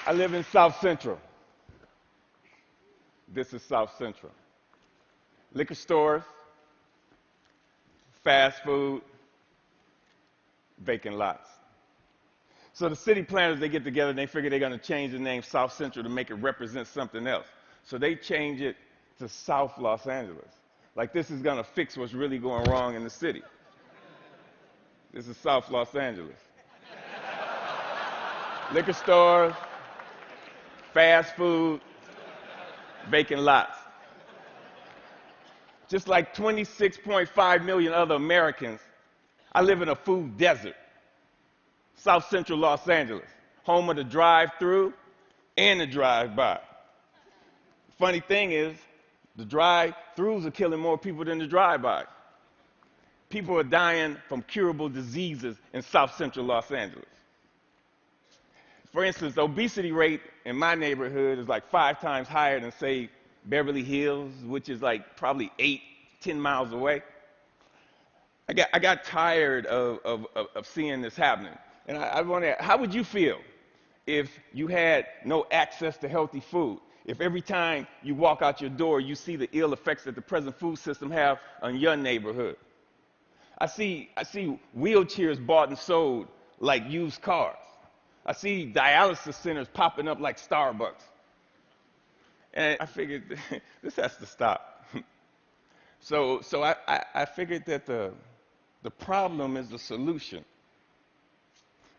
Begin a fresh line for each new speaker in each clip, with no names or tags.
I live in South Central. This is South Central. Liquor stores, fast food, vacant lots. So the city planners, they get together and they figure they're going to change the name South Central to make it represent something else. So they change it to South Los Angeles. Like this is going to fix what's really going wrong in the city. This is South Los Angeles. Liquor stores, fast food, vacant lots. Just like 26.5 million other Americans, I live in a food desert. South Central Los Angeles, home of the drive-through and the drive-by. Funny thing is, the drive-throughs are killing more people than the drive-bys. People are dying from curable diseases in South Central Los Angeles. For instance, the obesity rate in my neighborhood is like 5 times higher than, say, Beverly Hills, which is like probably 10 miles away. I got tired of seeing this happening. And I wonder, how would you feel if you had no access to healthy food? If every time you walk out your door, you see the ill effects that the present food system have on your neighborhood? I see wheelchairs bought and sold like used cars. I see dialysis centers popping up like Starbucks. And I figured this has to stop. So I figured that the problem is the solution.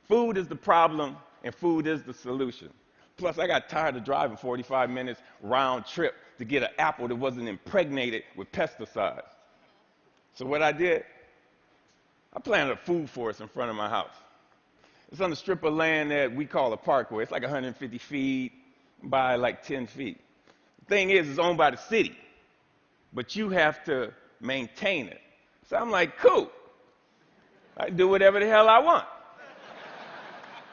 Food is the problem, and food is the solution. Plus, I got tired of driving 45 minutes round trip to get an apple that wasn't impregnated with pesticides. So what I did, I planted a food forest in front of my house. It's on a strip of land that we call a parkway. It's like 150 feet by like 10 feet. The thing is, it's owned by the city, but you have to maintain it. So I'm like, cool. I can do whatever the hell I want.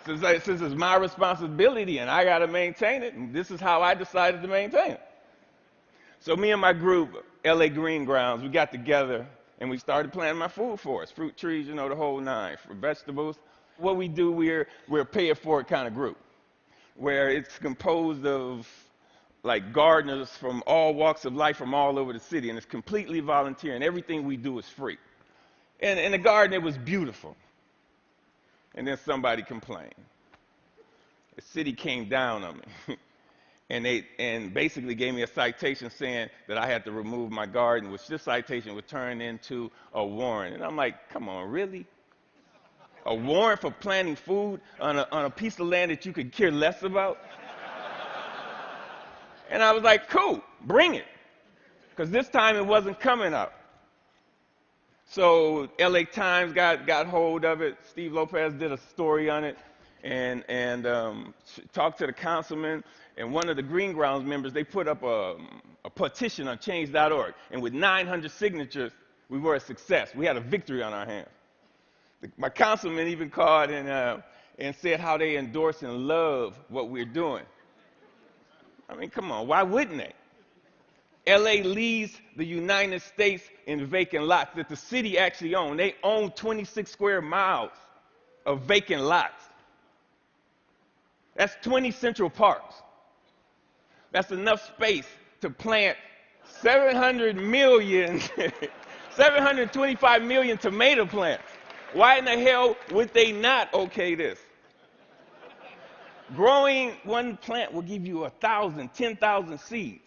Since it's my responsibility and I got to maintain it, and this is how I decided to maintain it. So me and my group, LA Green Grounds, we got together and we started planting my food forest, fruit trees, you know, the whole nine, for vegetables. What we do, we're a pay-it-forward kind of group, where it's composed of like gardeners from all walks of life from all over the city, and it's completely volunteer, and everything we do is free. And in the garden, it was beautiful. And then somebody complained. The city came down on me, and basically gave me a citation saying that I had to remove my garden, which this citation would turn into a warrant. And I'm like, come on, really? A warrant for planting food on a piece of land that you could care less about? And I was like, cool, bring it. Because this time it wasn't coming up. So LA Times got hold of it. Steve Lopez did a story on it and talked to the councilman. And one of the Green Grounds members, they put up a petition on change.org. And with 900 signatures, we were a success. We had a victory on our hands. My councilman even called and said how they endorse and love what we're doing. I mean, come on, why wouldn't they? LA leads the United States in vacant lots that the city actually owns. They own 26 square miles of vacant lots. That's 20 Central Parks. That's enough space to plant 725 million tomato plants. Why in the hell would they not okay this? Growing one plant will give you 1,000, 10,000 seeds.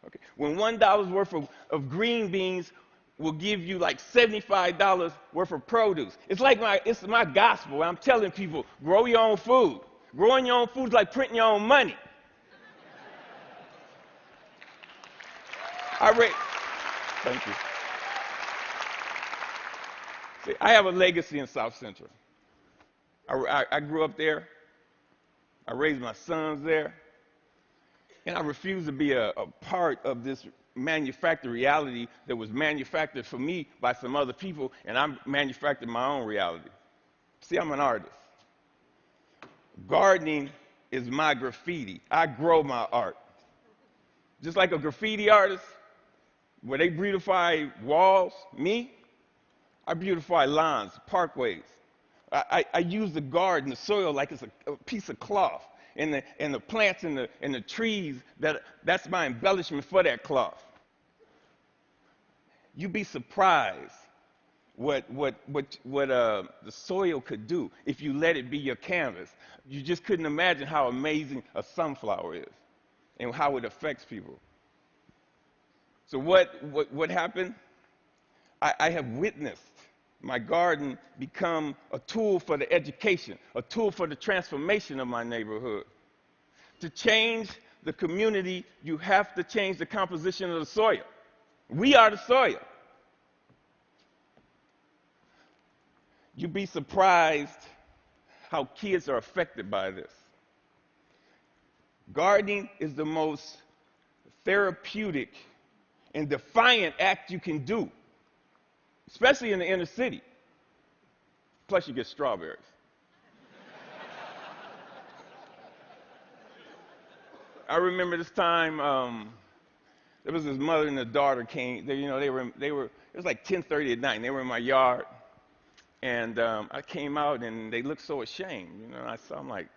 Okay. When $1 worth of green beans will give you like $75 worth of produce. It's my gospel. I'm telling people, grow your own food. Growing your own food is like printing your own money. Thank you. See, I have a legacy in South Central. I grew up there. I raised my sons there. And I refuse to be a part of this manufactured reality that was manufactured for me by some other people, and I manufactured my own reality. See, I'm an artist. Gardening is my graffiti. I grow my art. Just like a graffiti artist, where they beautify walls, me, I beautify lawns, parkways. I use the garden, the soil, like it's a piece of cloth. and the plants and the trees, that's my embellishment for that cloth. You'd be surprised what the soil could do if you let it be your canvas. You just couldn't imagine how amazing a sunflower is and how it affects people. So what happened? I have witnessed my garden become a tool for the education, a tool for the transformation of my neighborhood. To change the community, you have to change the composition of the soil. We are the soil. You'd be surprised how kids are affected by this. Gardening is the most therapeutic and defiant act you can do, especially in the inner city. Plus, you get strawberries. I remember this time, there was this mother and a daughter came. They were. It was like 10:30 at night. And they were in my yard, and I came out, and they looked so ashamed. I'm like,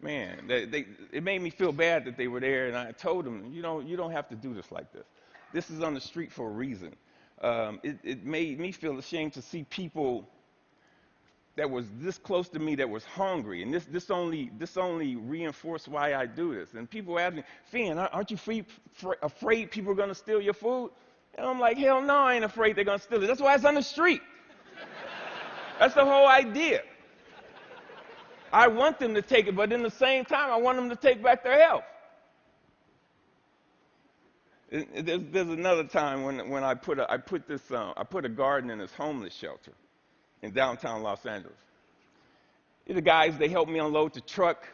man, it made me feel bad that they were there. And I told them, you don't have to do this like this. This is on the street for a reason. It made me feel ashamed to see people that was this close to me that was hungry, and this only reinforced why I do this. And people ask me, Finn, aren't you afraid people are going to steal your food? And I'm like, hell no, I ain't afraid they're going to steal it. That's why it's on the street. That's the whole idea. I want them to take it, but in the same time, I want them to take back their health. There's another time when I put a garden in this homeless shelter in downtown Los Angeles. The guys, they helped me unload the truck.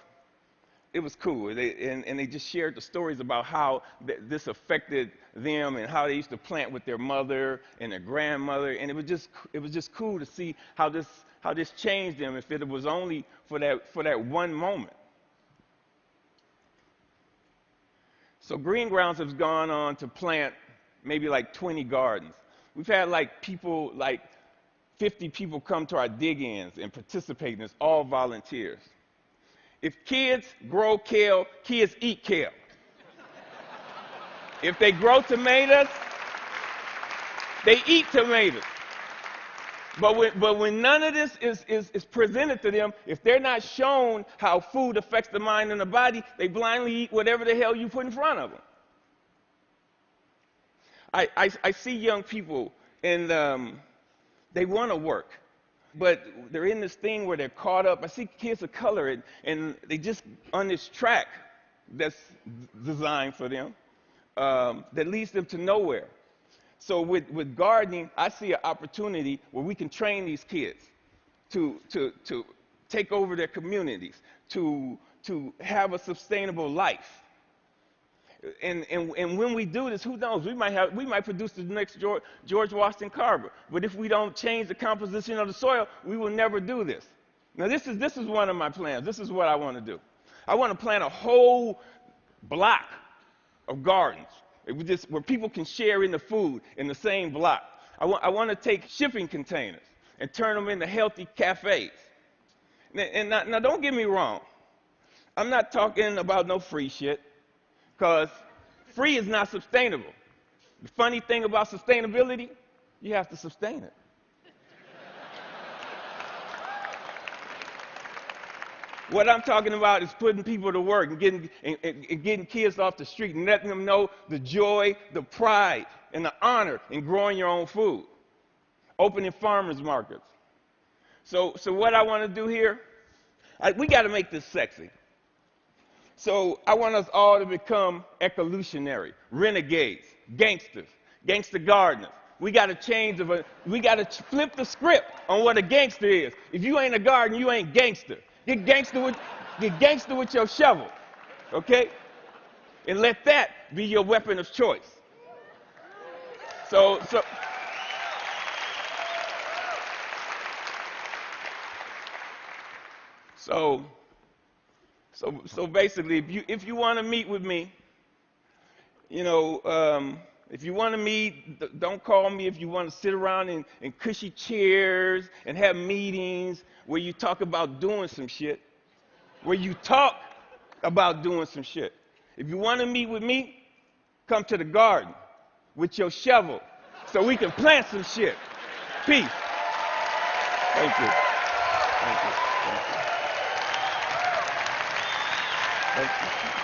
It was cool. They just shared the stories about how this affected them and how they used to plant with their mother and their grandmother. And it was just cool to see how this changed them if it was only for that one moment. So Green Grounds has gone on to plant maybe like 20 gardens. We've had like 50 people come to our dig-ins and participate in this, all volunteers. If kids grow kale, kids eat kale. If they grow tomatoes, they eat tomatoes. But when none of this is presented to them, if they're not shown how food affects the mind and the body, they blindly eat whatever the hell you put in front of them. I see young people, and they want to work, but they're in this thing where they're caught up. I see kids of color, and they just on this track that's designed for them that leads them to nowhere. So with gardening, I see an opportunity where we can train these kids to take over their communities, to have a sustainable life. And when we do this, who knows? We might produce the next George Washington Carver. But if we don't change the composition of the soil, we will never do this. Now this is one of my plans. This is what I want to do. I want to plant a whole block of gardens where people can share in the food in the same block. I want to take shipping containers and turn them into healthy cafes. And now don't get me wrong. I'm not talking about no free shit, because free is not sustainable. The funny thing about sustainability, you have to sustain it. What I'm talking about is putting people to work and getting kids off the street and letting them know the joy, the pride, and the honor in growing your own food. Opening farmers markets. So what I want to do here, we got to make this sexy. So I want us all to become ecolutionary, renegades, gangsters, gangster gardeners. We got to we got to flip the script on what a gangster is. If you ain't a gardener, you ain't gangster. Get gangster with your shovel, okay? And let that be your weapon of choice. So basically, if you want to meet with me, if you want to meet, don't call me. If you want to sit around in cushy chairs and have meetings where you talk about doing some shit, where you talk about doing some shit. If you want to meet with me, come to the garden with your shovel so we can plant some shit. Peace. Thank you. Thank you. Thank you. Thank you.